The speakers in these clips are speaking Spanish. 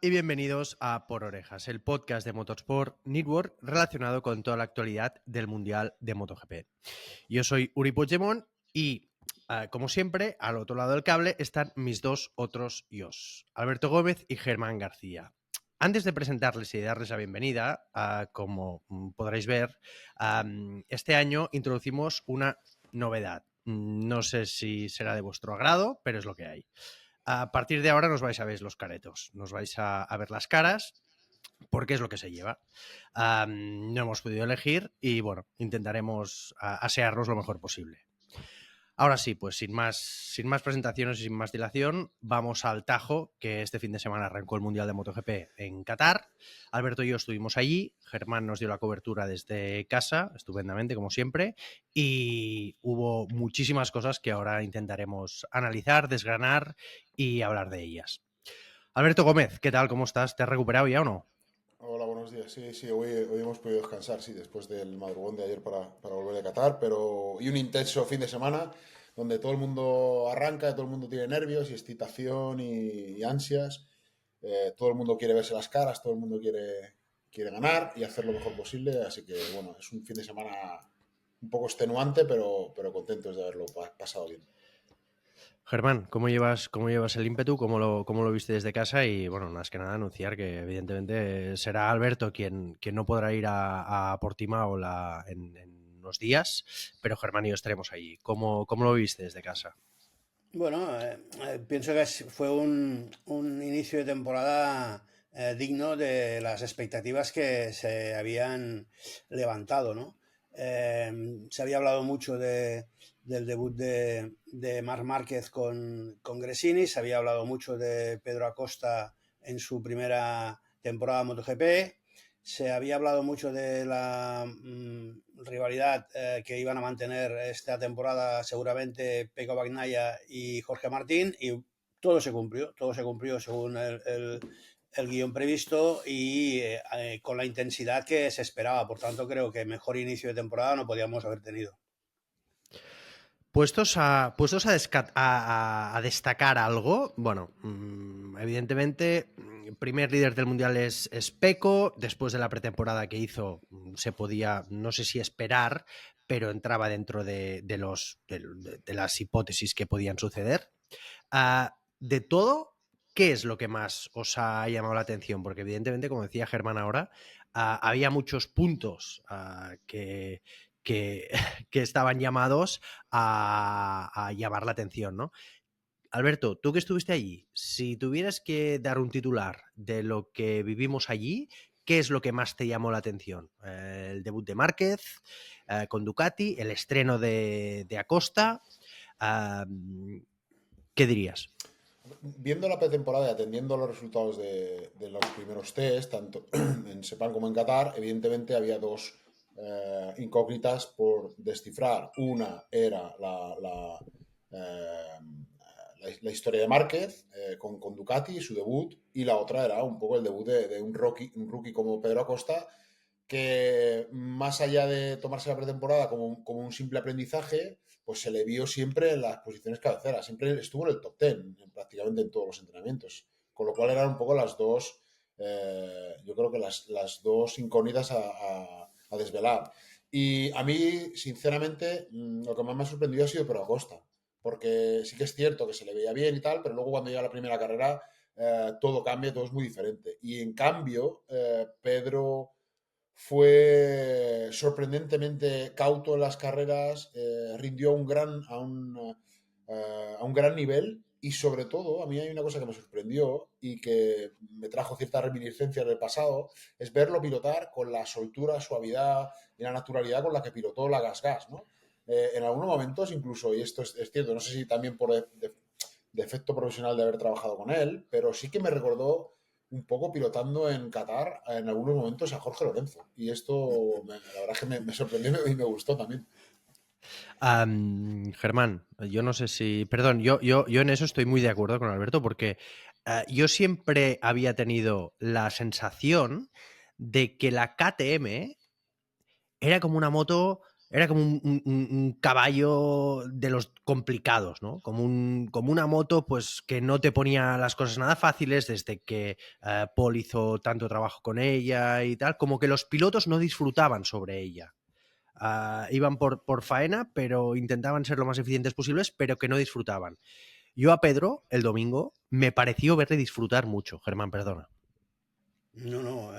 Hola y bienvenidos a Por Orejas, el podcast de Motorsport Network relacionado con toda la actualidad del Mundial de MotoGP. Yo soy Uri Puigdemont y, como siempre, al otro lado del cable están mis dos otros yos, Alberto Gómez y Germán García. Antes de presentarles y darles la bienvenida, como podréis ver, este año introducimos una novedad. No sé si será de vuestro agrado, pero es lo que hay. A partir de ahora nos vais a ver los caretos, nos vais a ver las caras, porque es lo que se lleva. No hemos podido elegir y bueno, intentaremos asearnos lo mejor posible. Ahora sí, pues sin más presentaciones y sin más dilación, vamos al Tajo, que este fin de semana arrancó el Mundial de MotoGP en Qatar. Alberto y yo estuvimos allí, Germán nos dio la cobertura desde casa, estupendamente como siempre, y hubo muchísimas cosas que ahora intentaremos analizar, desgranar y hablar de ellas. Alberto Gómez, ¿qué tal? ¿Cómo estás? ¿Te has recuperado ya o no? Hola, buenos días. Sí, hoy hemos podido descansar, sí, después del madrugón de ayer para volver a Qatar, pero y un intenso fin de semana donde todo el mundo arranca, todo el mundo tiene nervios y excitación y ansias. Todo el mundo quiere verse las caras, todo el mundo quiere ganar y hacer lo mejor posible, así que bueno, es un fin de semana un poco extenuante, pero contentos de haberlo pasado bien. Germán, cómo llevas el ímpetu? Cómo lo viste desde casa? Y bueno, más que nada anunciar que evidentemente será Alberto quien no podrá ir a Portimao en unos días, pero Germán y yo estaremos allí. ¿Cómo lo viste desde casa? Bueno, pienso que fue un inicio de temporada digno de las expectativas que se habían levantado, ¿no? Se había hablado mucho del debut de Marc Márquez con Gresini, se había hablado mucho de Pedro Acosta en su primera temporada MotoGP, se había hablado mucho de la rivalidad que iban a mantener esta temporada seguramente Pecco Bagnaia y Jorge Martín, y todo se cumplió según el guión previsto y con la intensidad que se esperaba. Por tanto, creo que mejor inicio de temporada no podíamos haber tenido. Puestos a destacar algo, bueno, evidentemente, el primer líder del Mundial es Pecco. Después de la pretemporada que hizo, se podía, no sé si esperar, pero entraba dentro de las hipótesis que podían suceder. De todo, ¿qué es lo que más os ha llamado la atención? Porque evidentemente, como decía Germán ahora, había muchos puntos que, que estaban llamados a llamar la atención, ¿no? Alberto, tú que estuviste allí, si tuvieras que dar un titular de lo que vivimos allí, ¿qué es lo que más te llamó la atención? El debut de Márquez con Ducati, el estreno de Acosta. ¿Qué dirías? Viendo la pretemporada y atendiendo los resultados de los primeros test, tanto en Sepang como en Qatar, evidentemente había dos incógnitas por descifrar. Una era la historia de Márquez con Ducati, su debut, y la otra era un poco el debut de un rookie como Pedro Acosta, que más allá de tomarse la pretemporada como un simple aprendizaje, pues se le vio siempre en las posiciones cabeceras, siempre estuvo en el top 10 prácticamente en todos los entrenamientos, con lo cual eran un poco las dos, yo creo que las dos incógnitas a desvelar. Y a mí, sinceramente, lo que más me ha sorprendido ha sido Pedro Acosta, porque sí que es cierto que se le veía bien y tal, pero luego cuando llega la primera carrera todo cambia, todo es muy diferente. Y en cambio, Pedro fue sorprendentemente cauto en las carreras, rindió a un gran nivel y sobre todo a mí hay una cosa que me sorprendió y que me trajo cierta reminiscencia del pasado, es verlo pilotar con la soltura, suavidad y la naturalidad con la que pilotó la Gas Gas, ¿no? En algunos momentos incluso, y esto es cierto, no sé si también por de efecto profesional de haber trabajado con él, pero sí que me recordó un poco pilotando en Qatar en algunos momentos a Jorge Lorenzo. Y esto, la verdad es que me sorprendió y me gustó también. Germán, yo no sé si. Perdón, yo en eso estoy muy de acuerdo con Alberto, porque yo siempre había tenido la sensación de que la KTM era como una moto Era como un caballo de los complicados, ¿no? Como una moto pues, que no te ponía las cosas nada fáciles desde que Paul hizo tanto trabajo con ella y tal, como que los pilotos no disfrutaban sobre ella. Iban por faena, pero intentaban ser lo más eficientes posibles, pero que no disfrutaban. Yo a Pedro, el domingo, me pareció verle disfrutar mucho. Germán, perdona. No,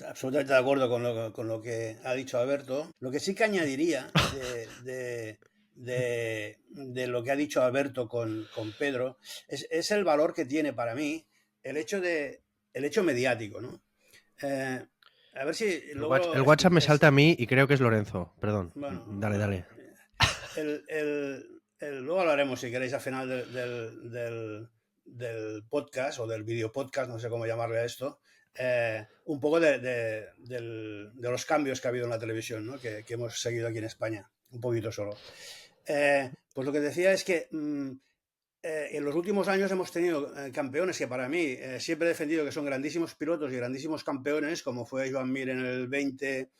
absolutamente de acuerdo con lo que ha dicho Alberto. Lo que sí que añadiría de lo que ha dicho Alberto con Pedro es el valor que tiene para mí el hecho mediático, ¿no? A ver si El logro... WhatsApp me salta a mí y creo que es Lorenzo. Perdón. Bueno, Dale. luego hablaremos, si queréis, al final del podcast o del video podcast, no sé cómo llamarle a esto, un poco de los cambios que ha habido en la televisión, ¿no? que hemos seguido aquí en España, un poquito solo. Pues lo que decía es que en los últimos años hemos tenido campeones que para mí siempre he defendido que son grandísimos pilotos y grandísimos campeones, como fue Joan Mir en el 20,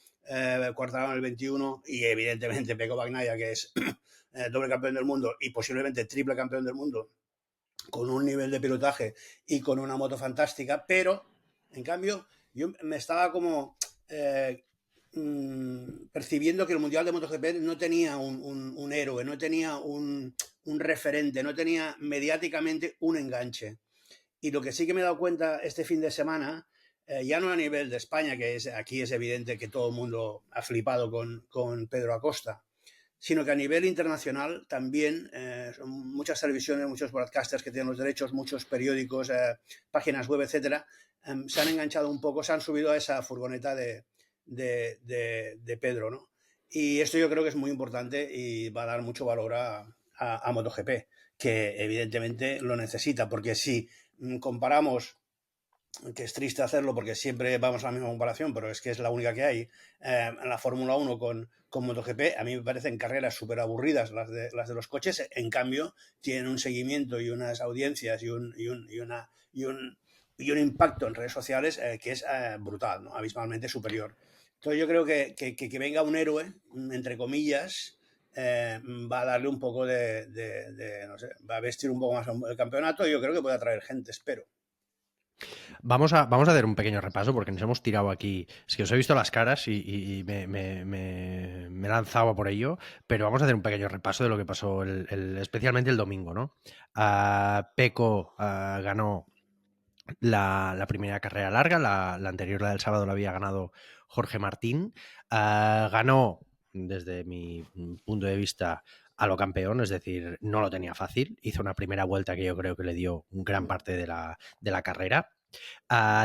Quartararo en el 21 y evidentemente Pecco Bagnaia, que es doble campeón del mundo y posiblemente triple campeón del mundo, con un nivel de pilotaje y con una moto fantástica, pero en cambio yo me estaba como percibiendo que el Mundial de MotoGP no tenía un héroe, no tenía un referente, no tenía mediáticamente un enganche. Y lo que sí que me he dado cuenta este fin de semana, ya no a nivel de España, que aquí es evidente que todo el mundo ha flipado con Pedro Acosta, sino que a nivel internacional también son muchas televisiones, muchos broadcasters que tienen los derechos, muchos periódicos, páginas web, etcétera, se han enganchado un poco, se han subido a esa furgoneta de Pedro, ¿no? Y esto yo creo que es muy importante y va a dar mucho valor a MotoGP, que evidentemente lo necesita, porque si comparamos, que es triste hacerlo porque siempre vamos a la misma comparación, pero es que es la única que hay, en la Fórmula 1 con MotoGP, a mí me parecen carreras súper aburridas las de los coches, en cambio tienen un seguimiento y unas audiencias y un impacto en redes sociales que es brutal, ¿no? Abismalmente superior. Entonces yo creo que venga un héroe, entre comillas, va a darle un poco no sé, va a vestir un poco más el campeonato y yo creo que puede atraer gente, espero. Vamos a hacer un pequeño repaso porque nos hemos tirado aquí. Es que os he visto las caras y me he lanzado a por ello, pero vamos a hacer un pequeño repaso de lo que pasó especialmente el domingo, ¿no? Pecco ganó la primera carrera larga, la anterior, la del sábado, la había ganado Jorge Martín. Ganó, desde mi punto de vista, a lo campeón, es decir, no lo tenía fácil. Hizo una primera vuelta que yo creo que le dio gran parte de la carrera.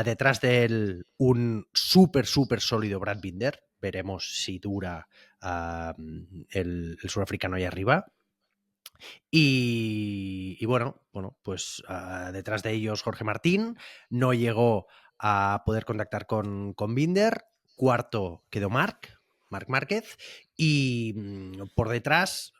Detrás de él, un súper sólido Brad Binder. Veremos si dura el surafricano ahí arriba. Y bueno, pues detrás de ellos Jorge Martín no llegó a poder contactar con Binder. Cuarto quedó Marc Márquez. Y por detrás,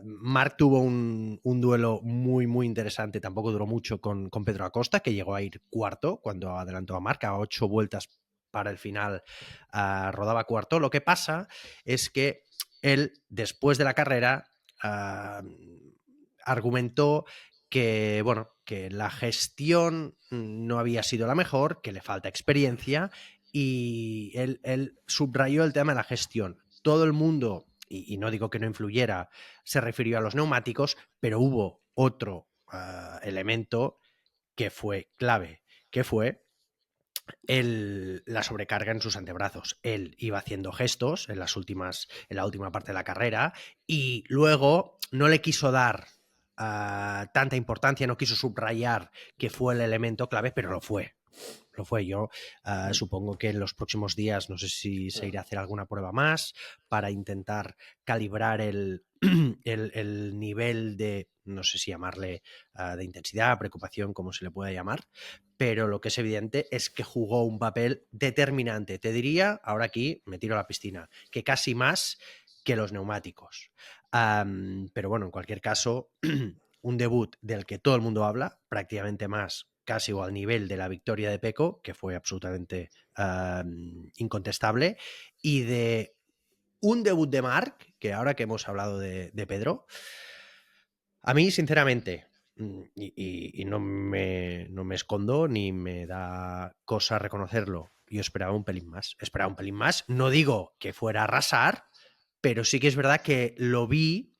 Marc tuvo un duelo muy interesante, tampoco duró mucho, con Pedro Acosta, que llegó a ir cuarto cuando adelantó a Marc a 8 vueltas para el final, rodaba cuarto. Lo que pasa es que él, después de la carrera, argumentó que, bueno, que la gestión no había sido la mejor, que le falta experiencia, y él subrayó el tema de la gestión. Todo el mundo, y no digo que no influyera, se refirió a los neumáticos, pero hubo otro elemento que fue clave, que fue la sobrecarga en sus antebrazos. Él iba haciendo gestos en la última parte de la carrera, y luego no le quiso dar tanta importancia, no quiso subrayar que fue el elemento clave, pero lo fue. Yo supongo que en los próximos días, no sé si se irá a hacer alguna prueba más para intentar calibrar el nivel de, no sé si llamarle de intensidad, preocupación, como se le pueda llamar, pero lo que es evidente es que jugó un papel determinante. Te diría, ahora aquí me tiro a la piscina, que casi más que los neumáticos. Pero bueno, en cualquier caso, un debut del que todo el mundo habla, prácticamente más, casi o al nivel de la victoria de Pecco, que fue absolutamente incontestable, y de un debut de Marc, que ahora que hemos hablado de Pedro, a mí, sinceramente, y no me escondo ni me da cosa reconocerlo, yo esperaba un pelín más. Esperaba un pelín más. No digo que fuera a arrasar, pero sí que es verdad que lo vi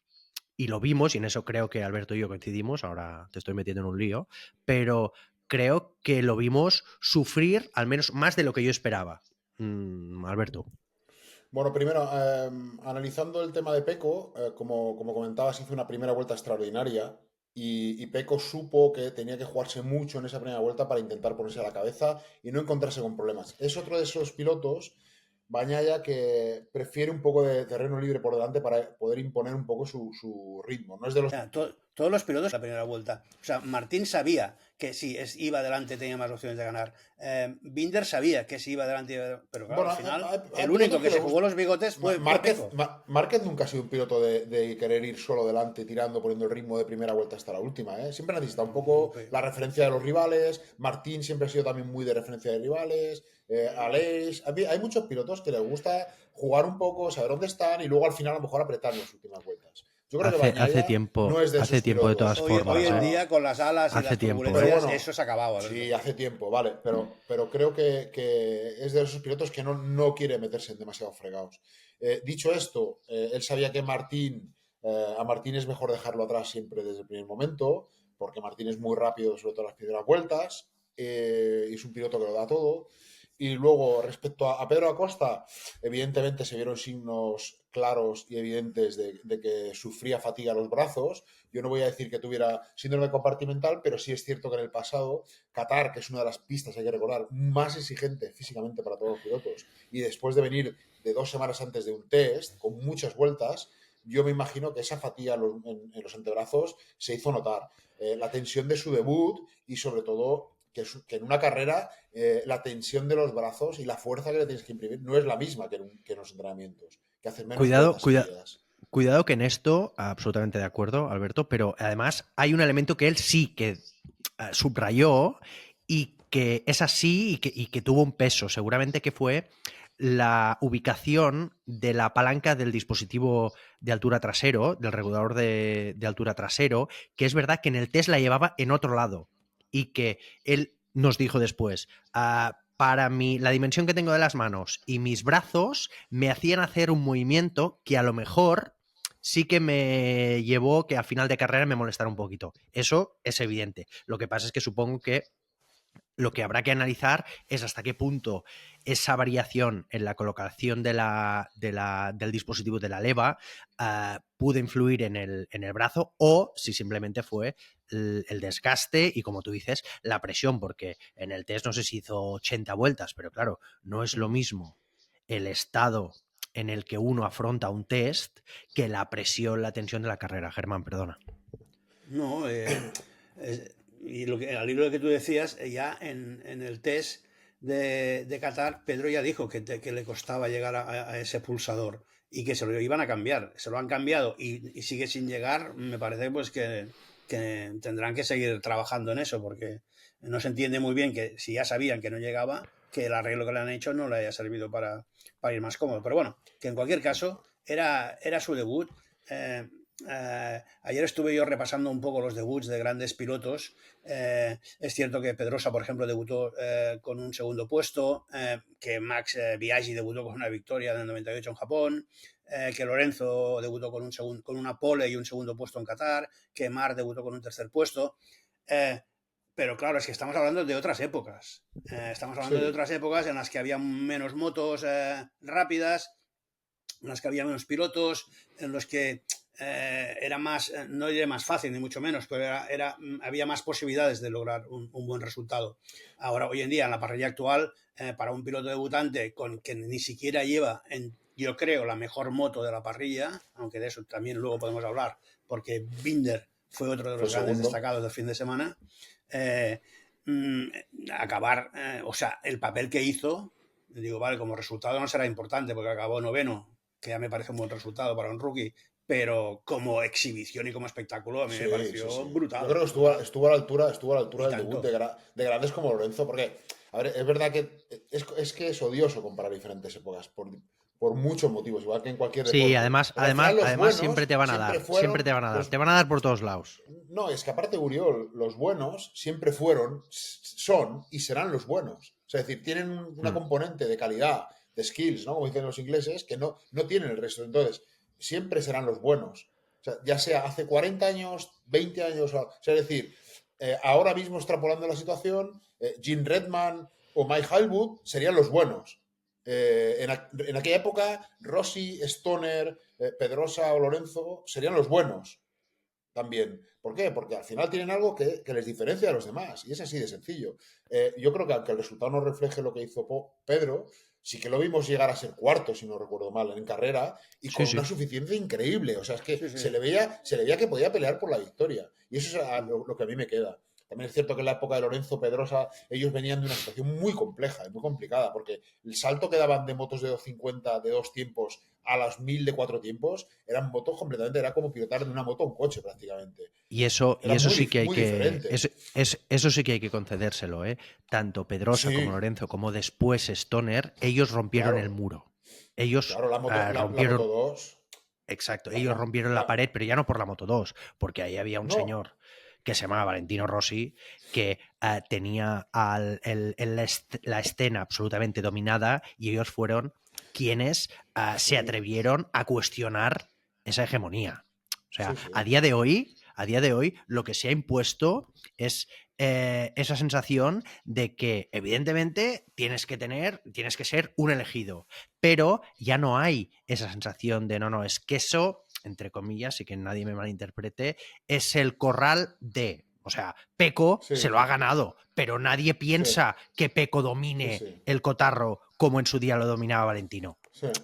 y lo vimos, y en eso creo que Alberto y yo coincidimos, ahora te estoy metiendo en un lío, pero creo que lo vimos sufrir al menos más de lo que yo esperaba. Alberto. Bueno, primero, analizando el tema de Peco, como comentabas, hizo una primera vuelta extraordinaria y Peco supo que tenía que jugarse mucho en esa primera vuelta para intentar ponerse a la cabeza y no encontrarse con problemas. Es otro de esos pilotos, Bagnaia, que prefiere un poco de terreno libre por delante para poder imponer un poco su ritmo. No es de los... Todos los pilotos la primera vuelta. O sea, Martín sabía que si iba adelante tenía más opciones de ganar. Binder sabía que si iba adelante, pero claro, Bueno, al final hay el único que se le jugó los bigotes fue Márquez, Peco. Márquez nunca ha sido un piloto de querer ir solo delante, tirando, poniendo el ritmo de primera vuelta hasta la última, ¿eh? Siempre necesita un poco la referencia de los rivales. Martín siempre ha sido también muy de referencia de rivales. Aleix. Hay muchos pilotos que les gusta jugar un poco, saber dónde están y luego al final a lo mejor apretar en las últimas vueltas. Yo creo que Bagnaia no es de esos pilotos. De todas formas. Hoy en día, con las alas y las turbulencias, bueno, eso se ha acabado. Sí, hace tiempo, vale, pero creo que es de esos pilotos que no quiere meterse en demasiados fregados. Dicho esto, él sabía que a Martín es mejor dejarlo atrás siempre desde el primer momento, porque Martín es muy rápido, sobre todo en las primeras vueltas, y es un piloto que lo da todo. Y luego, respecto a Pedro Acosta, evidentemente se vieron signos claros y evidentes de que sufría fatiga a los brazos. Yo no voy a decir que tuviera síndrome compartimental, pero sí es cierto que en el pasado, Qatar, que es una de las pistas, hay que recordar, más exigente físicamente para todos los pilotos, y después de venir de 2 semanas antes de un test, con muchas vueltas, yo me imagino que esa fatiga en los antebrazos se hizo notar. La tensión de su debut y sobre todo que en una carrera la tensión de los brazos y la fuerza que le tienes que imprimir no es la misma que en los entrenamientos, que hacen menos vueltas seguidas. Cuidado que en esto, absolutamente de acuerdo, Alberto, pero además hay un elemento que él sí que subrayó y que es así y que tuvo un peso, seguramente que fue la ubicación de la palanca del dispositivo de altura trasero, del regulador de altura trasero, que es verdad que en el test la llevaba en otro lado y que él nos dijo después, para mí, la dimensión que tengo de las manos y mis brazos me hacían hacer un movimiento que a lo mejor sí que me llevó que a final de carrera me molestara un poquito. Eso es evidente. Lo que pasa es que supongo que lo que habrá que analizar es hasta qué punto esa variación en la colocación del dispositivo de la leva pudo influir en el brazo o si simplemente fue el desgaste y, como tú dices, la presión, porque en el test no sé si hizo 80 vueltas, pero claro, no es lo mismo el estado en el que uno afronta un test que la presión, la tensión de la carrera. Germán, perdona. No, y al hilo de que tú decías, ya en el test de Qatar, Pedro ya dijo que le costaba llegar a ese pulsador y que se lo iban a cambiar. Se lo han cambiado y sigue sin llegar. Me parece pues que tendrán que seguir trabajando en eso, porque no se entiende muy bien que si ya sabían que no llegaba, que el arreglo que le han hecho no le haya servido para ir más cómodo. Pero bueno, que en cualquier caso era su debut. Ayer estuve yo repasando un poco los debuts de grandes pilotos. Es cierto que Pedrosa, por ejemplo, debutó con un segundo puesto, que Max Biaggi debutó con una victoria en el 98 en Japón, que Lorenzo debutó con una pole y un segundo puesto en Qatar, que Marc debutó con un tercer puesto. Pero claro, es que estamos hablando de otras épocas. Estamos hablando de otras épocas en las que había menos motos rápidas, en las que había menos pilotos, en los que era más, no diré más fácil ni mucho menos, pero había más posibilidades de lograr un buen resultado. Ahora, hoy en día, en la parrilla actual, para un piloto debutante que ni siquiera lleva, yo creo, la mejor moto de la parrilla, aunque de eso también luego podemos hablar, porque Binder fue otro de los grandes destacados del fin de semana, acabar, o sea, el papel que hizo, digo, vale, como resultado no será importante porque acabó noveno, que ya me parece un buen resultado para un rookie, pero como exhibición y como espectáculo a mí me pareció brutal. Yo creo que estuvo a la altura del debut de grandes como Lorenzo, porque, a ver, es verdad que es odioso comparar diferentes épocas por muchos motivos, igual que en cualquier Sí, deporte. además, Pero al final los buenos siempre te van a dar. Siempre te van a dar. los Te van a dar por todos lados. no, es que aparte, Uriol, los buenos siempre fueron, son y serán los buenos. O sea, es decir, tienen una componente de calidad, de skills, ¿no? Como dicen los ingleses, que no tienen el resto. Entonces, siempre serán los buenos. O sea, ya sea hace 40 años, 20 años, o sea, es decir, ahora mismo extrapolando la situación, Gene Redman o Mike Highwood serían los buenos. En aquella época, Rossi, Stoner, Pedrosa o Lorenzo serían los buenos también. ¿Por qué? Porque al final tienen algo que les diferencia de los demás. Y es así de sencillo. Yo creo que aunque el resultado no refleje lo que hizo Pedro, sí que lo vimos llegar a ser cuarto, si no recuerdo mal, en carrera, y con una suficiencia increíble. O sea, es que se le veía que podía pelear por la victoria. Y eso es lo que a mí me queda. También es cierto que en la época de Lorenzo Pedrosa ellos venían de una situación muy compleja y muy complicada, porque el salto que daban de motos de 250 de 2 tiempos a las 1000 de 4 tiempos eran motos completamente, era como pilotar de una moto a un coche prácticamente. Y eso sí que hay muy que. diferente. Eso sí que hay que concedérselo, ¿eh? Tanto Pedrosa como Sí, Lorenzo, como después Stoner, ellos rompieron el claro. muro. Ellos Claro, la rompieron. Moto 2. Exacto, ellos rompieron la pared, pero ya no por la Moto 2, porque ahí había un No. señor que se llamaba Valentino Rossi, que tenía la escena absolutamente dominada, y ellos fueron quienes se atrevieron a cuestionar esa hegemonía. O sea, Sí. a día de hoy, lo que se ha impuesto es esa sensación de que, evidentemente, tienes que ser un elegido, pero ya no hay esa sensación de no, es que eso, entre comillas, y que nadie me malinterprete, es el corral de. O sea, Peco se lo ha ganado, pero nadie piensa que Peco domine el cotarro como en su día lo dominaba Valentino.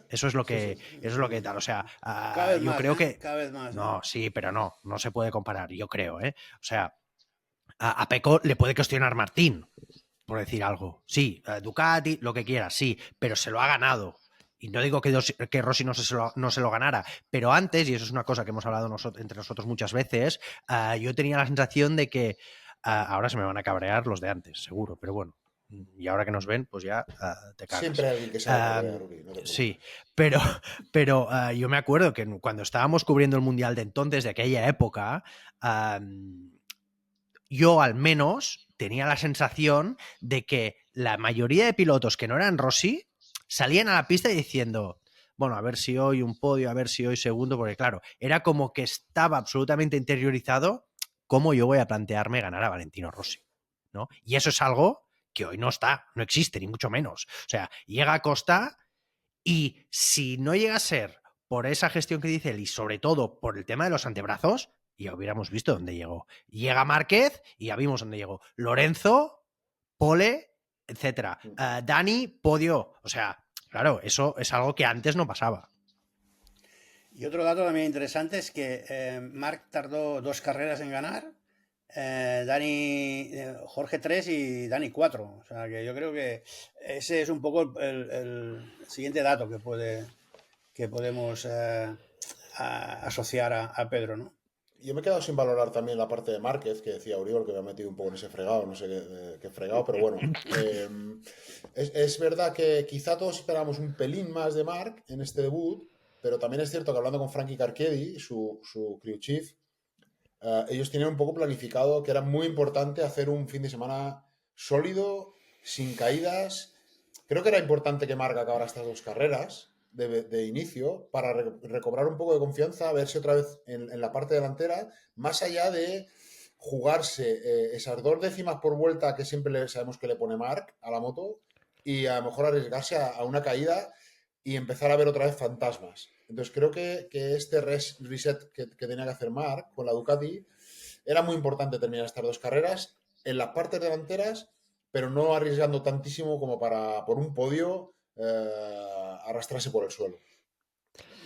Eso es lo que tal. O sea, Cada vez yo más, creo que. cada vez más. No, sí, pero no se puede comparar, yo creo, ¿eh? O sea, a Peco le puede cuestionar Martín, por decir algo. Sí, Ducati, lo que quiera, sí, pero se lo ha ganado. Y no digo que Rossi no se lo ganara, pero antes, y eso es una cosa que hemos hablado entre nosotros muchas veces, yo tenía la sensación de que ahora se me van a cabrear los de antes, seguro, pero bueno. Y ahora que nos ven, pues ya te cagas. Siempre hay alguien que se va a cabrear, Uri, no te Sí, pero yo me acuerdo que cuando estábamos cubriendo el Mundial de entonces, de aquella época, yo al menos tenía la sensación de que la mayoría de pilotos que no eran Rossi salían a la pista diciendo, bueno, a ver si hoy un podio, a ver si hoy segundo, porque claro, era como que estaba absolutamente interiorizado cómo yo voy a plantearme ganar a Valentino Rossi, ¿no? Y eso es algo que hoy no está, no existe, ni mucho menos. O sea, llega a Costa y si no llega a ser por esa gestión que dice él y sobre todo por el tema de los antebrazos, ya hubiéramos visto dónde llegó. Llega Márquez y ya vimos dónde llegó. Lorenzo, Pole, etcétera. Dani, podio. O sea, claro, eso es algo que antes no pasaba. Y otro dato también interesante es que Marc tardó 2 carreras en ganar, Jorge 3 y Dani 4. O sea que yo creo que ese es un poco el siguiente dato que podemos asociar a Pedro, ¿no? Yo me he quedado sin valorar también la parte de Márquez, que decía Oriol, que me ha metido un poco en ese fregado, no sé qué fregado, pero bueno. Es verdad que quizá todos esperábamos un pelín más de Marc en este debut, pero también es cierto que hablando con Frankie Carchedi, su crew chief, ellos tenían un poco planificado que era muy importante hacer un fin de semana sólido, sin caídas. Creo que era importante que Marc acabara estas 2 carreras de inicio para recobrar un poco de confianza, verse otra vez en la parte delantera, más allá de jugarse esas 2 décimas por vuelta que siempre sabemos que le pone Marc a la moto, y a lo mejor arriesgarse a una caída y empezar a ver otra vez fantasmas. Entonces creo que este reset que tenía que hacer Marc con la Ducati era muy importante terminar estas 2 carreras en las partes delanteras, pero no arriesgando tantísimo como para, por un podio, arrastrarse por el suelo.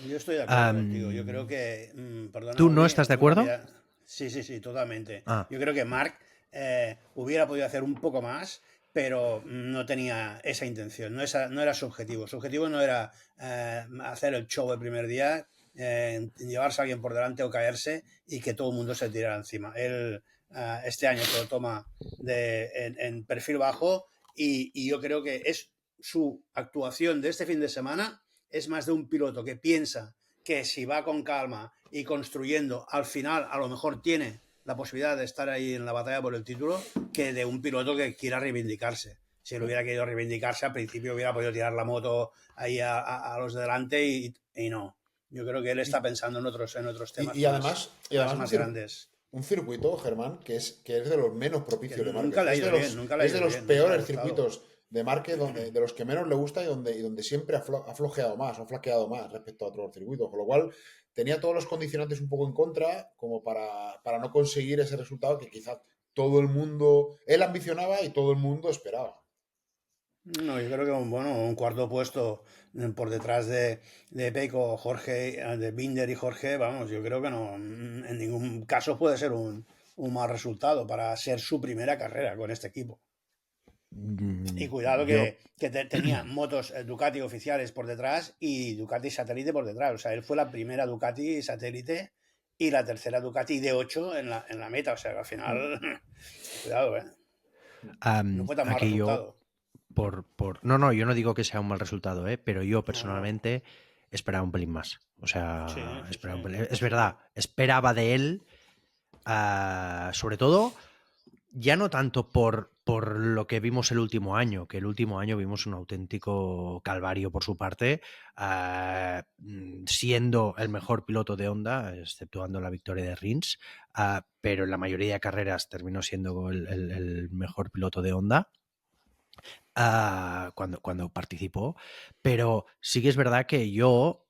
Yo estoy de acuerdo contigo. Yo creo que, perdona, ¿Tú no Uri, estás de muy acuerdo? rápida. Sí, totalmente. Ah. Yo creo que Marc hubiera podido hacer un poco más, pero no tenía esa intención, no era su objetivo. Su objetivo no era hacer el show el primer día, llevarse a alguien por delante o caerse y que todo el mundo se tirara encima. Él este año se lo toma en perfil bajo y yo creo que es su actuación de este fin de semana es más de un piloto que piensa que si va con calma y construyendo, al final a lo mejor tiene la posibilidad de estar ahí en la batalla por el título, que de un piloto que quiera reivindicarse. Si él hubiera querido reivindicarse, al principio hubiera podido tirar la moto ahí a los de delante y no. Yo creo que él está pensando en otros temas más grandes. Un circuito, Germán, que es de los menos propicios de Márquez. Nunca le ha ido bien, es de los peores circuitos de Márquez, de los que menos le gusta y donde siempre ha flojeado más, ha flaqueado más respecto a otros circuitos. Con lo cual, tenía todos los condicionantes un poco en contra como para no conseguir ese resultado que quizás todo el mundo, él ambicionaba y todo el mundo esperaba. No, yo creo que un cuarto puesto por detrás de Pecco, Jorge, de Binder y Jorge, vamos, yo creo que no, en ningún caso puede ser un mal resultado para ser su primera carrera con este equipo. Y cuidado que tenía motos Ducati oficiales por detrás y Ducati satélite por detrás. O sea, él fue la primera Ducati satélite y la tercera Ducati D8 en la meta. O sea, que al final, cuidado, no fue tan mal resultado. No, yo no digo que sea un mal resultado, pero yo personalmente esperaba un pelín más. O sea, esperaba un pelín. Es verdad, esperaba de él, sobre todo, ya no tanto por lo que vimos el último año, que el último año vimos un auténtico calvario por su parte, siendo el mejor piloto de Honda, exceptuando la victoria de Rins, pero en la mayoría de carreras terminó siendo el mejor piloto de Honda. Cuando participó, pero sí que es verdad que yo,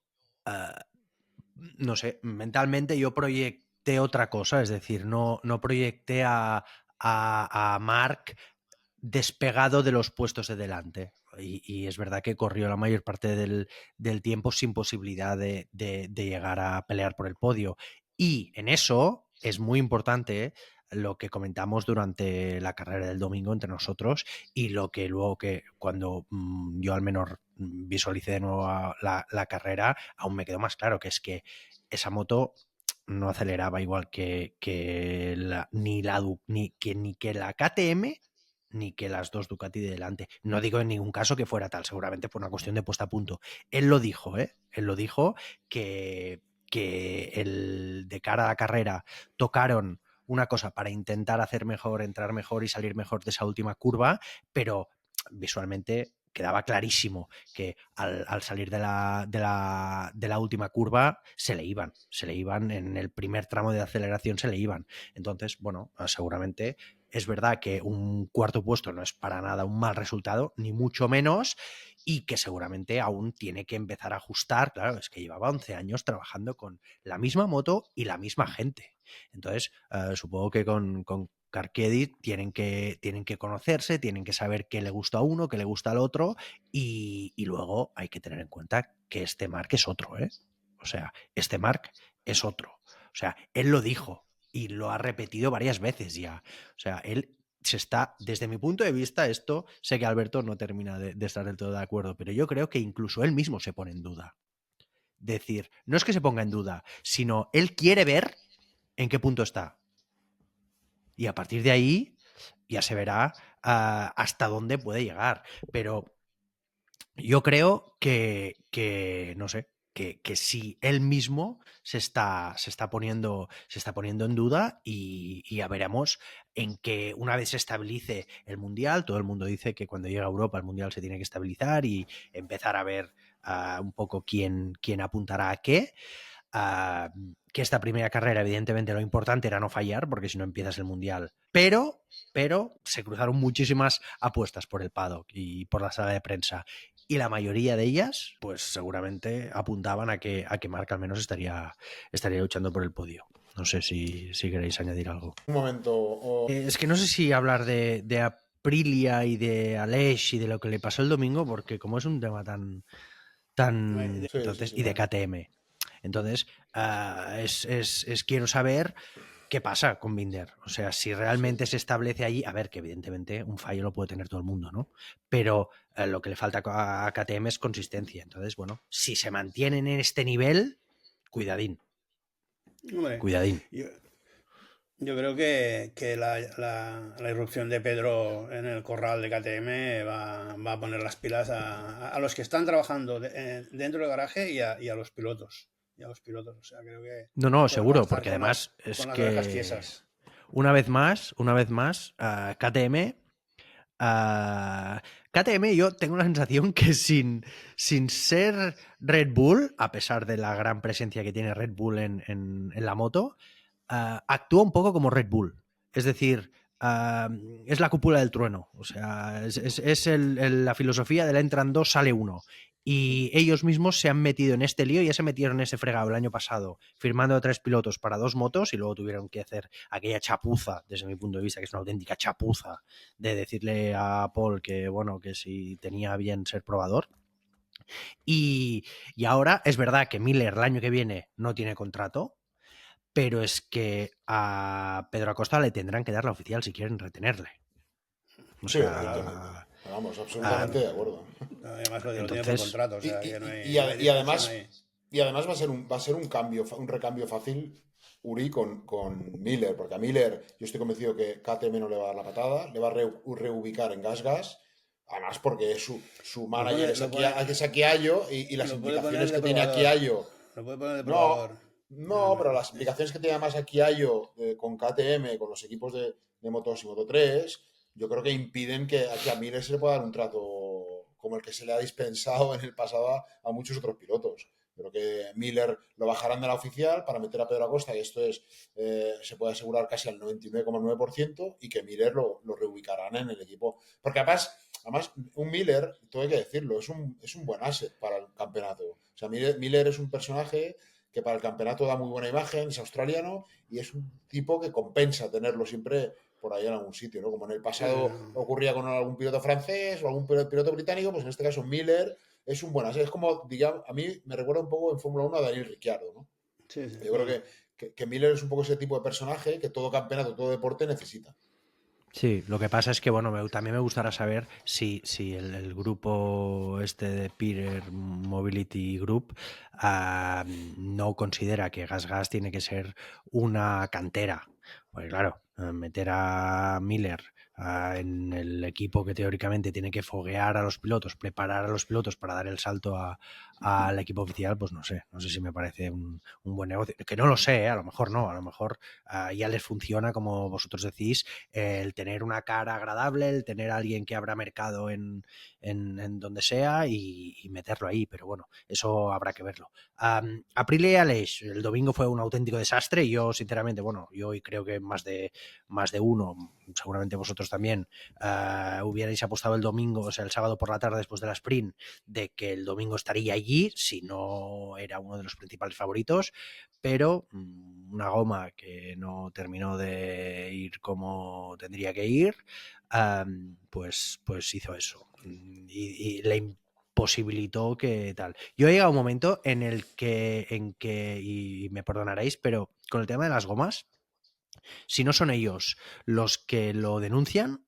no sé, mentalmente yo proyecté otra cosa, es decir, no proyecté a Marc despegado de los puestos de delante. Y es verdad que corrió la mayor parte del tiempo sin posibilidad de llegar a pelear por el podio. Y en eso es muy importante lo que comentamos durante la carrera del domingo entre nosotros y lo que luego que cuando yo al menos visualicé de nuevo la carrera, aún me quedó más claro, que es que esa moto no aceleraba igual ni que la KTM ni que las dos Ducati de delante. No digo en ningún caso que fuera tal, seguramente por una cuestión de puesta a punto. Él lo dijo, Él lo dijo que de cara a la carrera tocaron una cosa para intentar hacer mejor, entrar mejor y salir mejor de esa última curva, pero visualmente quedaba clarísimo que al salir de la última curva se le iban en el primer tramo de aceleración, se le iban. Entonces, bueno, seguramente es verdad que un cuarto puesto no es para nada un mal resultado, ni mucho menos, y que seguramente aún tiene que empezar a ajustar. Claro, es que llevaba 11 años trabajando con la misma moto y la misma gente. Entonces, supongo que con Carquedi tienen que conocerse, tienen que saber qué le gusta a uno, qué le gusta al otro, y luego hay que tener en cuenta que este Marc es otro, O sea, este Marc es otro. O sea, él lo dijo y lo ha repetido varias veces ya. O sea, él se está, desde mi punto de vista, esto, sé que Alberto no termina de estar del todo de acuerdo, pero yo creo que incluso él mismo se pone en duda. Decir, no es que se ponga en duda, sino él quiere ver en qué punto está. Y a partir de ahí ya se verá hasta dónde puede llegar. Pero yo creo que no sé, que si él mismo se está poniendo en duda y ya veremos en que una vez se estabilice el Mundial, todo el mundo dice que cuando llega a Europa el Mundial se tiene que estabilizar y empezar a ver un poco quién apuntará a qué. Que esta primera carrera, evidentemente, lo importante era no fallar, porque si no empiezas el Mundial. Pero se cruzaron muchísimas apuestas por el paddock y por la sala de prensa. Y la mayoría de ellas, pues seguramente apuntaban a que Marc al menos estaría luchando por el podio. No sé si queréis añadir algo. Un momento. Es que no sé si hablar de Aprilia y de Aleix y de lo que le pasó el domingo, porque como es un tema tan entonces, y de KTM. Entonces, quiero saber qué pasa con Binder. O sea, si realmente se establece allí, a ver, que evidentemente un fallo lo puede tener todo el mundo, ¿no? Pero lo que le falta a KTM es consistencia. Entonces, bueno, si se mantienen en este nivel, cuidadín. Hombre, cuidadín. Yo creo que la irrupción de Pedro en el corral de KTM va a poner las pilas a los que están trabajando dentro del garaje y a los pilotos. Y a los pilotos. O sea, creo que No, pues van a seguro, estar porque además con es las orejas que tiesas. una vez más, KTM, yo tengo la sensación que sin ser Red Bull, a pesar de la gran presencia que tiene Red Bull en la moto, actúa un poco como Red Bull. Es decir, es la cúpula del trueno. O sea, es la filosofía del entran dos, sale uno. Y ellos mismos se han metido en este lío, ya se metieron en ese fregado el año pasado, firmando 3 pilotos para 2 motos y luego tuvieron que hacer aquella chapuza, desde mi punto de vista, que es una auténtica chapuza, de decirle a Paul que, bueno, que si tenía bien ser probador. Y ahora es verdad que Miller el año que viene no tiene contrato, pero es que a Pedro Acosta le tendrán que dar la oficial si quieren retenerle. O Sí, evidentemente. sea, Vamos, absolutamente de acuerdo. Además lo tiene por entonces, contrato, o Y, sea, que y- y no hay ade- y discusión además, ahí. y además va a ser un cambio, un recambio fácil Uri con Miller, porque a Miller yo estoy convencido que KTM no le va a dar la patada, le va a reubicar en Gas Gas, además porque su manager es aquí Ayo y las Lo puede poner implicaciones de que tiene aquí probador. Ayo. Lo puede poner de No, probador. no, pero las implicaciones que tiene más aquí Ayo con KTM, con los equipos de Moto2 y Moto3, yo creo que impiden que aquí a Miller se le pueda dar un trato como el que se le ha dispensado en el pasado a muchos otros pilotos. Creo que Miller lo bajarán de la oficial para meter a Pedro Acosta, y esto es se puede asegurar casi al 99,9%, y que Miller lo reubicarán en el equipo. Porque además un Miller, todo hay que decirlo, es un buen asset para el campeonato. O sea, Miller es un personaje que para el campeonato da muy buena imagen, es australiano y es un tipo que compensa tenerlo siempre por ahí en algún sitio, ¿no? Como en el Sí, pasado ocurría con algún piloto francés o algún piloto británico, pues en este caso Miller es un buen asset. Es como, digamos, a mí me recuerda un poco en Fórmula 1 a Daniel Ricciardo, ¿no? sí, sí. Yo creo que Miller es un poco ese tipo de personaje que todo campeonato, todo deporte necesita. sí, lo que pasa es que, bueno, también me gustaría saber si el grupo este de Peer Mobility Group no considera que GasGas tiene que ser una cantera. Pues claro, meter a Miller en el equipo que teóricamente tiene que foguear a los pilotos, preparar a los pilotos para dar el salto al equipo oficial, pues no sé si me parece un buen negocio. Que no lo sé, a lo mejor no, a lo mejor ya les funciona, como vosotros decís, el tener una cara agradable, el tener a alguien que abra mercado en donde sea y meterlo ahí, pero bueno, eso habrá que verlo. Aprilia y Aleix, el domingo fue un auténtico desastre y yo sinceramente, bueno, yo creo que más de uno, seguramente vosotros también, hubierais apostado el domingo, o sea, el sábado por la tarde después de la sprint, de que el domingo estaría allí, si no era uno de los principales favoritos, pero una goma que no terminó de ir como tendría que ir, pues hizo eso. Y le imposibilitó que tal. Yo he llegado a un momento en el que, y me perdonaréis, pero con el tema de las gomas, si no son ellos los que lo denuncian,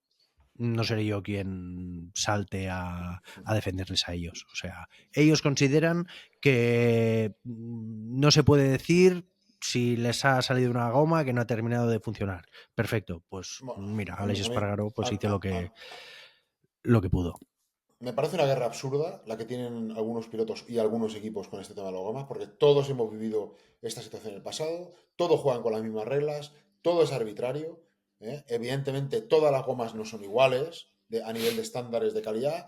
no seré yo quien salte a defenderles a ellos. O sea, ellos consideran que no se puede decir si les ha salido una goma que no ha terminado de funcionar. Perfecto, pues Bueno, mira, a mí, Alex Espargaró pues hizo a- lo que pudo. me parece una guerra absurda la que tienen algunos pilotos y algunos equipos con este tema de las gomas, porque todos hemos vivido esta situación en el pasado, todos juegan con las mismas reglas, todo es arbitrario, ¿eh? Evidentemente todas las gomas no son iguales a nivel de estándares de calidad,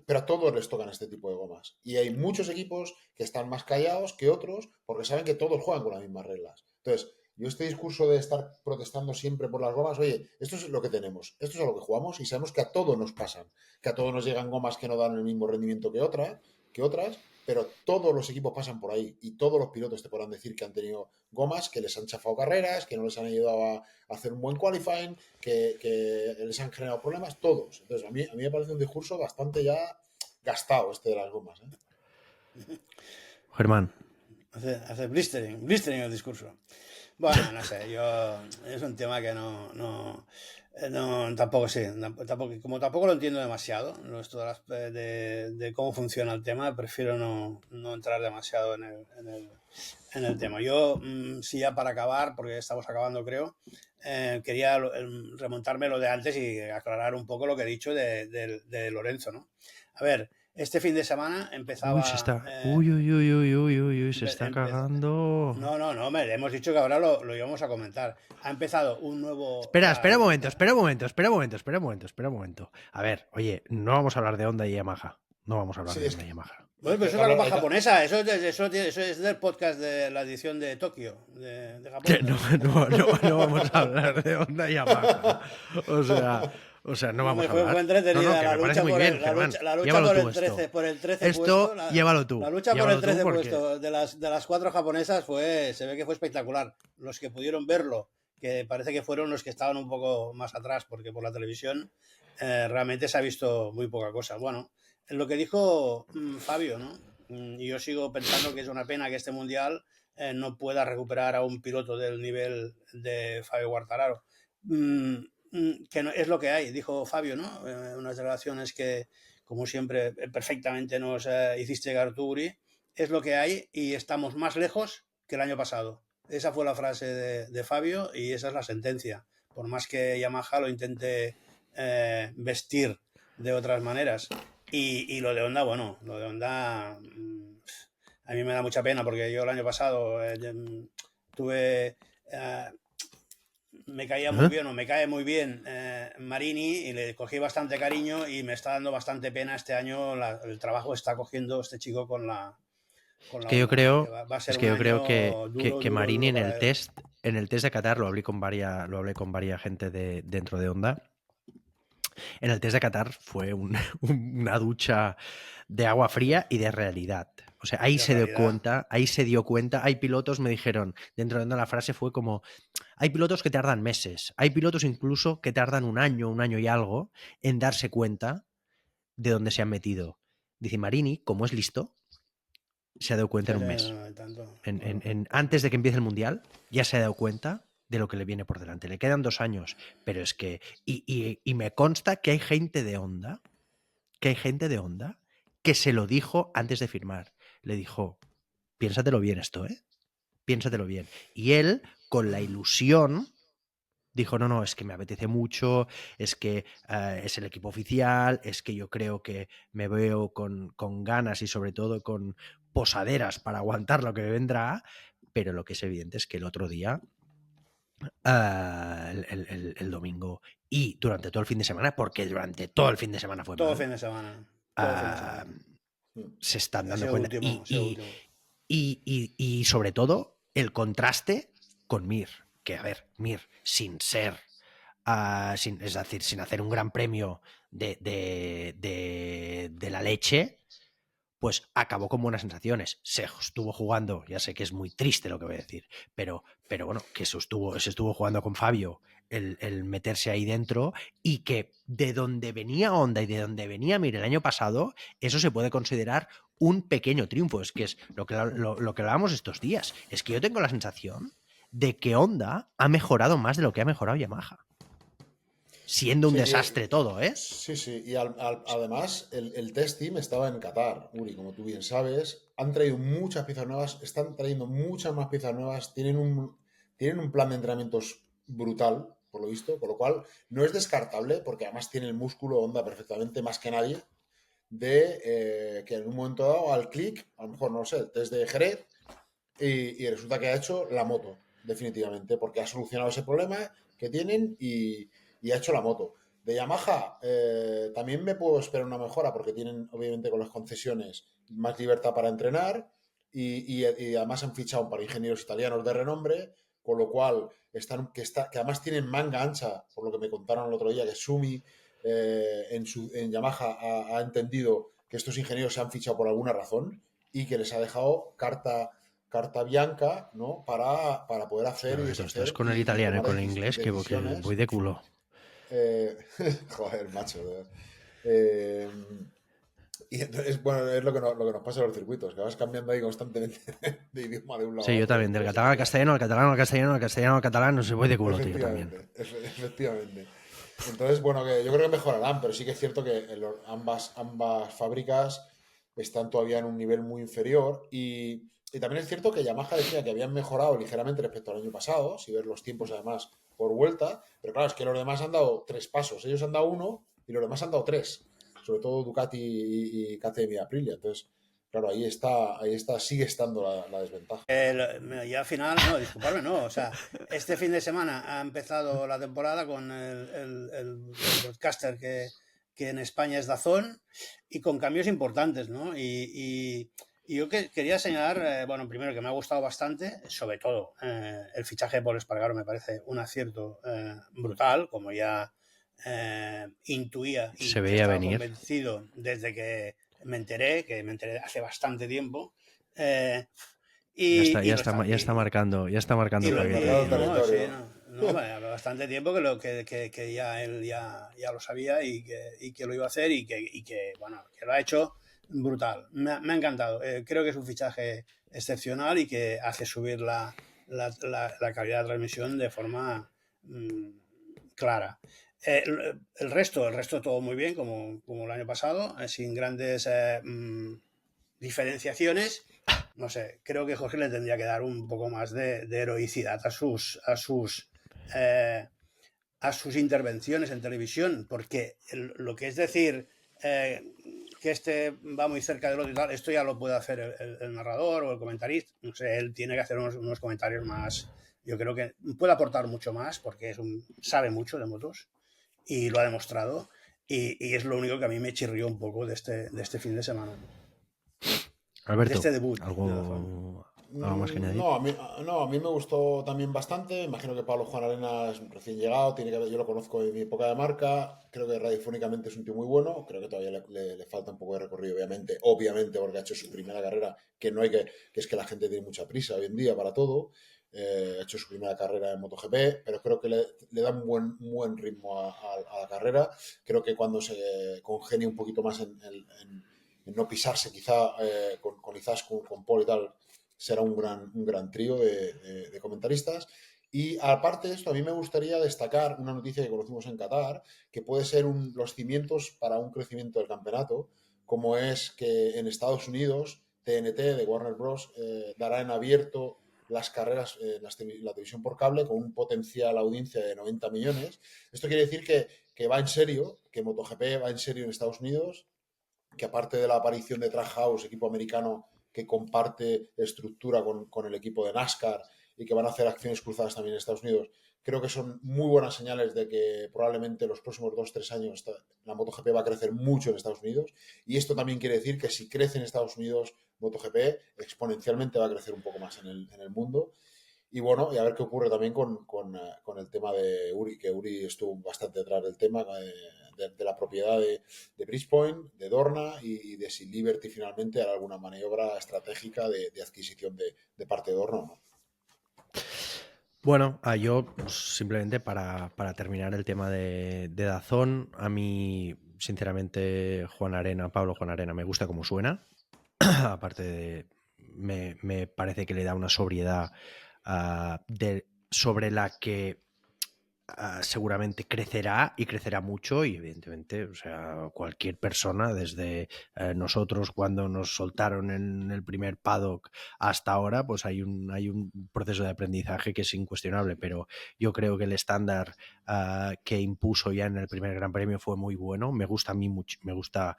pero a todos les tocan este tipo de gomas. Y hay muchos equipos que están más callados que otros porque saben que todos juegan con las mismas reglas. Entonces, yo este discurso de estar protestando siempre por las gomas, oye, esto es lo que tenemos, esto es a lo que jugamos y sabemos que a todos nos pasan, que a todos nos llegan gomas que no dan el mismo rendimiento que otras, pero todos los equipos pasan por ahí y todos los pilotos te podrán decir que han tenido gomas que les han chafado carreras, que no les han ayudado a hacer un buen qualifying, que les han generado problemas, todos. Entonces, a mí me parece un discurso bastante ya gastado este de las gomas, ¿eh? Germán. Hace blistering el discurso. Bueno, no sé, yo es un tema que no No, tampoco sí, como tampoco lo entiendo demasiado, ¿no? Esto de cómo funciona el tema, prefiero no entrar demasiado en el tema. Yo, sí, ya para acabar, porque estamos acabando creo, quería remontarme lo de antes y aclarar un poco lo que he dicho de Lorenzo, ¿no? A ver, este fin de semana Uy, se empezaba... está. Uy, uy, uy, uy, uy, uy, uy, se empe- está empe- cagando. no, hombre, hemos dicho que ahora lo íbamos a comentar. Ha empezado un nuevo... Espera un momento, espera un momento, espera un momento, espera un momento, espera un momento. A ver, oye, no vamos a hablar de Honda y Yamaha. No vamos a hablar Sí, de es Honda y que Yamaha. Bueno, pero eso es la hablar, copa japonesa, eso es del podcast de la edición de Tokio, de Que Japón. no vamos a hablar de Honda y Yamaha. O sea, no No, vamos a fue hablar. No, entretenida que la me parece lucha muy por bien, Germán. la lucha Llévalo por tú el 13, esto. por el 13 puesto, Esto, llévalo tú. la lucha por el Llévalo tú 13 porque... puesto de las 4 japonesas se ve que fue espectacular. Los que pudieron verlo, que parece que fueron los que estaban un poco más atrás, porque por la televisión realmente se ha visto muy poca cosa. Bueno, lo que dijo Fabio, ¿no? Y yo sigo pensando que es una pena que este mundial no pueda recuperar a un piloto del nivel de Fabio Quartararo. Que no, es lo que hay, dijo Fabio, ¿no? Unas declaraciones que, como siempre, perfectamente nos hiciste llegar tú, Uri. Es lo que hay y estamos más lejos que el año pasado. Esa fue la frase de Fabio y esa es la sentencia. Por más que Yamaha lo intente vestir de otras maneras. Y lo de Honda, bueno, lo de Honda a mí me da mucha pena porque yo el año pasado tuve... me caía muy bien o me cae muy bien Marini y le cogí bastante cariño y me está dando bastante pena este año el trabajo que está cogiendo este chico con la Que yo Honda. creo, Va a ser es un que yo creo año duro, que duro, Marini duro para él. en el test de Qatar lo hablé con varias gente dentro de Honda. En el test de Qatar fue una ducha de agua fría y de realidad. O sea, ahí De se dio realidad. cuenta, hay pilotos, me dijeron, dentro de Honda la frase fue como, hay pilotos que tardan meses, hay pilotos incluso que tardan un año y algo en darse cuenta de dónde se han metido. Dice Marini, como es listo, se ha dado cuenta Sí, en sí, un mes. no, tanto, claro. Antes de que empiece el Mundial, ya se ha dado cuenta de lo que le viene por delante. Le quedan 2 años, pero es que... Y me consta que hay gente de Honda, que se lo dijo antes de firmar. Le dijo, piénsatelo bien esto, ¿eh? Piénsatelo bien. Y él, con la ilusión, dijo, no, es que me apetece mucho, es que es el equipo oficial, es que yo creo que me veo con ganas y sobre todo con posaderas para aguantar lo que me vendrá, pero lo que es evidente es que el otro día, el domingo y durante todo el fin de semana, porque durante todo el fin de semana fue Todo mal, fin de semana. Todo fin de uh, semana. se están Ha dando sido el cuenta. último, ha sido el último. Y sobre todo el contraste con Mir, que a ver, Mir, sin ser es decir, sin hacer un gran premio de la leche, pues acabó con buenas sensaciones. Se estuvo jugando, ya sé que es muy triste lo que voy a decir, pero bueno, que se estuvo jugando con Fabio el meterse ahí dentro y que de donde venía Honda y de donde venía Mir el año pasado, eso se puede considerar un pequeño triunfo. Es que es lo que hablábamos estos días. Es que yo tengo la sensación de que Honda ha mejorado más de lo que ha mejorado Yamaha. Siendo un Sí, desastre todo, ¿eh? sí. Y además el test team estaba en Qatar, Uri, como tú bien sabes. Han traído muchas piezas nuevas, están trayendo muchas más piezas nuevas, tienen un plan de entrenamientos brutal, por lo visto, con lo cual no es descartable, porque además tiene el músculo Honda perfectamente, más que nadie, de que en un momento dado al clic, a lo mejor no lo sé, desde Jerez, y resulta que ha hecho la moto, definitivamente, porque ha solucionado ese problema que tienen y ha hecho la moto. De Yamaha también me puedo esperar una mejora porque tienen, obviamente, con las concesiones más libertad para entrenar y además han fichado un par de ingenieros italianos de renombre, con lo cual que además tienen manga ancha, por lo que me contaron el otro día, que Sumi en Yamaha ha entendido que estos ingenieros se han fichado por alguna razón y que les ha dejado carta bianca, ¿no? Para poder hacer y Esto es deshacer con el italiano y tomar con el inglés que decisiones. voy de culo. Joder, macho. Eh, y entonces, bueno, es lo que nos pasa en los circuitos, que vas cambiando ahí constantemente de idioma de un lado Sí, a yo otro. también, del catalán al castellano, al castellano al catalán, no sé, voy de culo, tío, también. Efectivamente. Entonces, bueno, que yo creo que mejorarán, pero sí que es cierto que ambas fábricas están todavía en un nivel muy inferior y también es cierto que Yamaha decía que habían mejorado ligeramente respecto al año pasado, si ver los tiempos además por vuelta, pero claro, es que los demás han dado 3 pasos, ellos han dado 1 y los demás han dado 3, sobre todo Ducati y KTM y Aprilia, entonces, claro, ahí está, sigue estando la desventaja. Y al final, no, disculpadme, no. O sea, este fin de semana ha empezado la temporada con el broadcaster que en España es DAZN y con cambios importantes, ¿no? Y yo quería señalar, bueno, primero que me ha gustado bastante, sobre todo el fichaje de Paul Espargaro me parece un acierto brutal, como ya intuía Se y veía estaba venir. convencido desde que me enteré hace bastante tiempo. Eh, y lo está, Ya está marcando y el lo, paquete Marcado ahí. el no, sí, territorio. no, bueno, bastante tiempo que ya él ya lo sabía y que lo iba a hacer y que, bueno, que lo ha hecho brutal. Me ha encantado. Creo que es un fichaje excepcional y que hace subir la calidad de transmisión de forma mm, clara. El resto todo muy bien, como el año pasado, sin grandes diferenciaciones. No sé, creo que Jorge le tendría que dar un poco más de heroicidad eh, a sus intervenciones en televisión, porque lo que es decir que este va muy cerca del otro y tal, esto ya lo puede hacer el narrador o el comentarista. No sé, él tiene que hacer unos comentarios más. Yo creo que puede aportar mucho más porque sabe mucho de motos y lo ha demostrado. Y es lo único que a mí me chirrió un poco de este fin de semana, de Alberto, este debut de Dazón. ¿algo más que añadir? No, a mí me gustó también bastante. Imagino que Pablo Juan Arena es recién llegado, yo lo conozco de mi época de marca. Creo que radiofónicamente es un tío muy bueno. Creo que todavía le falta un poco de recorrido, obviamente, porque ha hecho su primera carrera, que no hay que es que la gente tiene mucha prisa hoy en día para todo. Ha hecho su primera carrera en MotoGP, pero creo que le da un buen ritmo a la carrera. Creo que cuando se congenia un poquito más en no pisarse quizá con Izaskun, con Paul y tal, será un gran trío de comentaristas. Y aparte de esto, a mí me gustaría destacar una noticia que conocimos en Qatar, que puede ser los cimientos para un crecimiento del campeonato, como es que en Estados Unidos TNT de Warner Bros. Dará en abierto las carreras, la televisión por cable, con un potencial audiencia de 90 millones. Esto quiere decir que va en serio, que MotoGP va en serio en Estados Unidos, que aparte de la aparición de Trackhouse, equipo americano que comparte estructura con el equipo de NASCAR y que van a hacer acciones cruzadas también en Estados Unidos, creo que son muy buenas señales de que probablemente los próximos 2-3 años la MotoGP va a crecer mucho en Estados Unidos. Y esto también quiere decir que si crece en Estados Unidos MotoGP, exponencialmente va a crecer un poco más en el mundo. Y bueno, y a ver qué ocurre también con el tema de Uri, que Uri estuvo bastante detrás del tema de la propiedad de Bridgepoint, de Dorna y de si Liberty finalmente hará alguna maniobra estratégica de adquisición de parte de Dorna o no. Bueno, yo pues, simplemente para terminar el tema de DAZN, a mí, sinceramente, Pablo Juan Arena, me gusta como suena. Aparte me parece que le da una sobriedad sobre la que seguramente crecerá y crecerá mucho y evidentemente, o sea, cualquier persona, desde nosotros cuando nos soltaron en el primer paddock hasta ahora, pues hay un proceso de aprendizaje que es incuestionable, pero yo creo que el estándar que impuso ya en el primer Gran Premio fue muy bueno. Me gusta a mí mucho, me gusta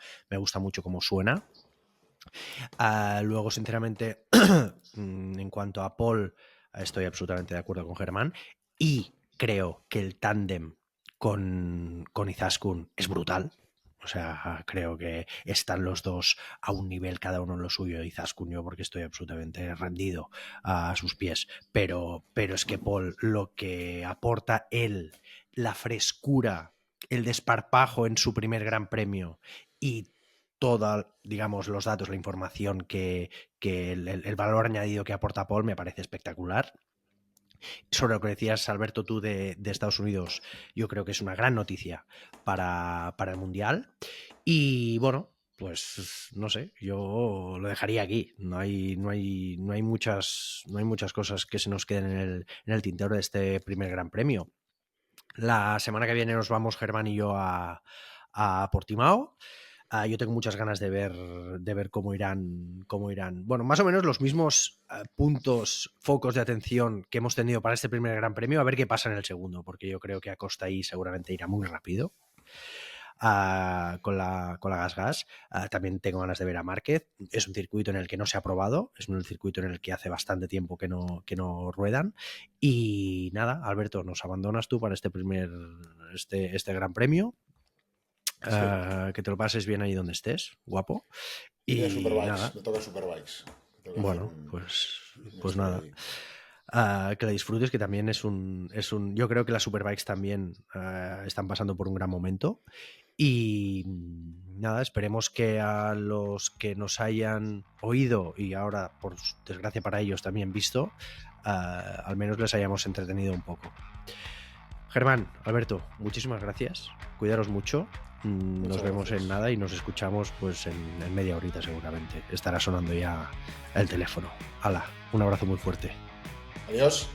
mucho cómo suena. Luego, sinceramente, en cuanto a Paul, estoy absolutamente de acuerdo con Germán y creo que el tándem con Izaskun es brutal. O sea, creo que están los dos a un nivel, cada uno en lo suyo. Izaskun yo porque estoy absolutamente rendido a sus pies. Pero es que Paul, lo que aporta él, la frescura, el desparpajo en su primer Gran Premio y toda, digamos, los datos, la información que el valor añadido que aporta Paul me parece espectacular. Sobre lo que decías, Alberto, tú de Estados Unidos, yo creo que es una gran noticia para el Mundial. Y bueno, pues no sé, yo lo dejaría aquí. No hay muchas cosas que se nos queden en el tintero de este primer Gran Premio. La semana que viene nos vamos Germán y yo a Portimao. Yo tengo muchas ganas de ver cómo irán. Bueno, más o menos los mismos puntos, focos de atención que hemos tenido para este primer Gran Premio, a ver qué pasa en el segundo, porque yo creo que Acosta ahí seguramente irá muy rápido. Con la Gas. También tengo ganas de ver a Márquez. Es un circuito en el que no se ha probado, es un circuito en el que hace bastante tiempo que no ruedan. Y nada, Alberto, nos abandonas tú para este Gran Premio. Sí. Que te lo pases bien ahí donde estés, guapo. Y Y Superbikes, nada. me toca Superbikes. Bueno, pues nada. Que la disfrutes, que también es un. Yo creo que las Superbikes también están pasando por un gran momento. Y nada, esperemos que a los que nos hayan oído y ahora, por desgracia para ellos, también visto, al menos les hayamos entretenido un poco. Germán, Alberto, muchísimas gracias. Cuidaros mucho. Nos vemos en nada y nos escuchamos pues en media horita seguramente. Estará sonando ya el teléfono. Hala, un abrazo muy fuerte. Adiós.